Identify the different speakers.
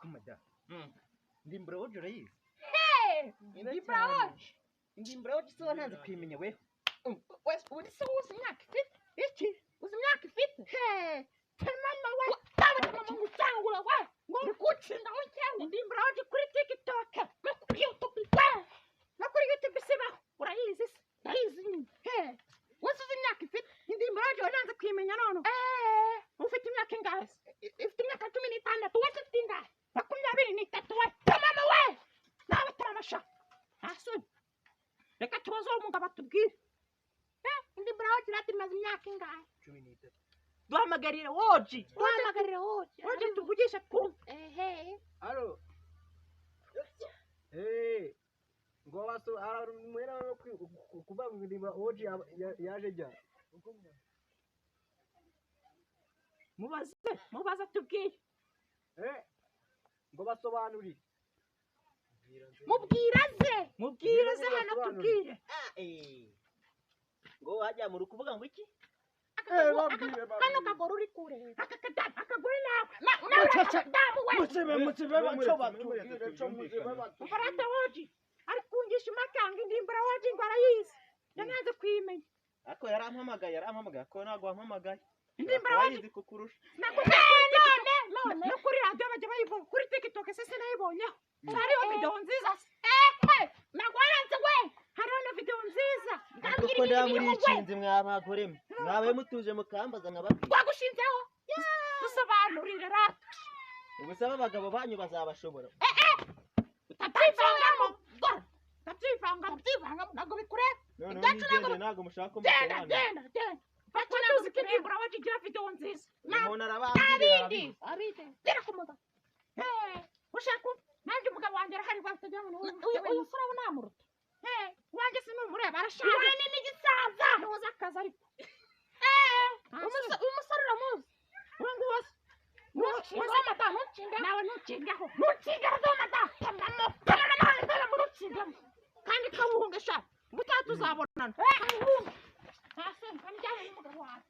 Speaker 1: mada ndimbroje urayizi
Speaker 2: ndimbroje
Speaker 1: ndimbroje so ntanze kwimenya we
Speaker 2: uri se uzi imyaka ifite
Speaker 1: iki
Speaker 2: uzi imyaka ifite mama we mama ngo cyangura we ngo ndikutsinda we cyangwa ndimbroje kuri TikTok no kuri YouTube no kuri YouTube siba urayizi se urayizi wese uzi imyaka ifite ndimbroje ntanze kwimenya none ufite imyaka ingahe ifite imyaka 16 wese ufite ingahe 23 we mama we nawe tamasha asoni reka tubazo umugabo atubwire ndimbroje ratimaze imyaka ingahe
Speaker 1: 13
Speaker 2: duhamagarire woji woji tuvugisha ku
Speaker 1: alo ngo baso muhera no kuva mu ndimba woji yaje jya
Speaker 2: mubaza tubwire
Speaker 1: ngo basobanurire
Speaker 2: mubwiraze hano tubwire
Speaker 3: ngo hajya mu rukuvuga ngo iki
Speaker 2: kano kagoro uri kure akagore nawe
Speaker 1: mutsebe
Speaker 2: mfarata woji ari kungisha makanga indimbara woji ngo arayizi yanaze kwimenya
Speaker 3: ako yarampamagaye ko ntago wampamagaye
Speaker 2: indimbara woji
Speaker 3: kukurusha
Speaker 2: none no kuri radio bajya bayivuga kuri TikTok sese nayibonye hariho video nziza nagwaranze we hariho na video nziza
Speaker 3: kuko ndaba muri ikinzi mwabagore mwabaye mutuje mukambaza nkababwira
Speaker 2: twagushinzeho dusobanurire rata
Speaker 3: ubusaba abagabo banyu bazabashobora
Speaker 2: tabyivangamo ntabwo bikureba
Speaker 3: none ntabwo mushaka umusobanuro
Speaker 2: genda tuzi ko indimbura wacu igira video nziza
Speaker 3: umuntu arabambire
Speaker 2: gera ku mugabo ushaka nanjye umugabo wanjye arahari rwatagira ngo uyu musore abo namuruta wanjye sinumureba arashaje n'igisaza ntuzi akazi ariko umusore uramuzi wangu wose w'amata nawe ntukingaho z'amata murutsingamo kandi kabuhunga sha ubutaha tuzabonana kabuhunga hasi kamujyane n'umugabo wawe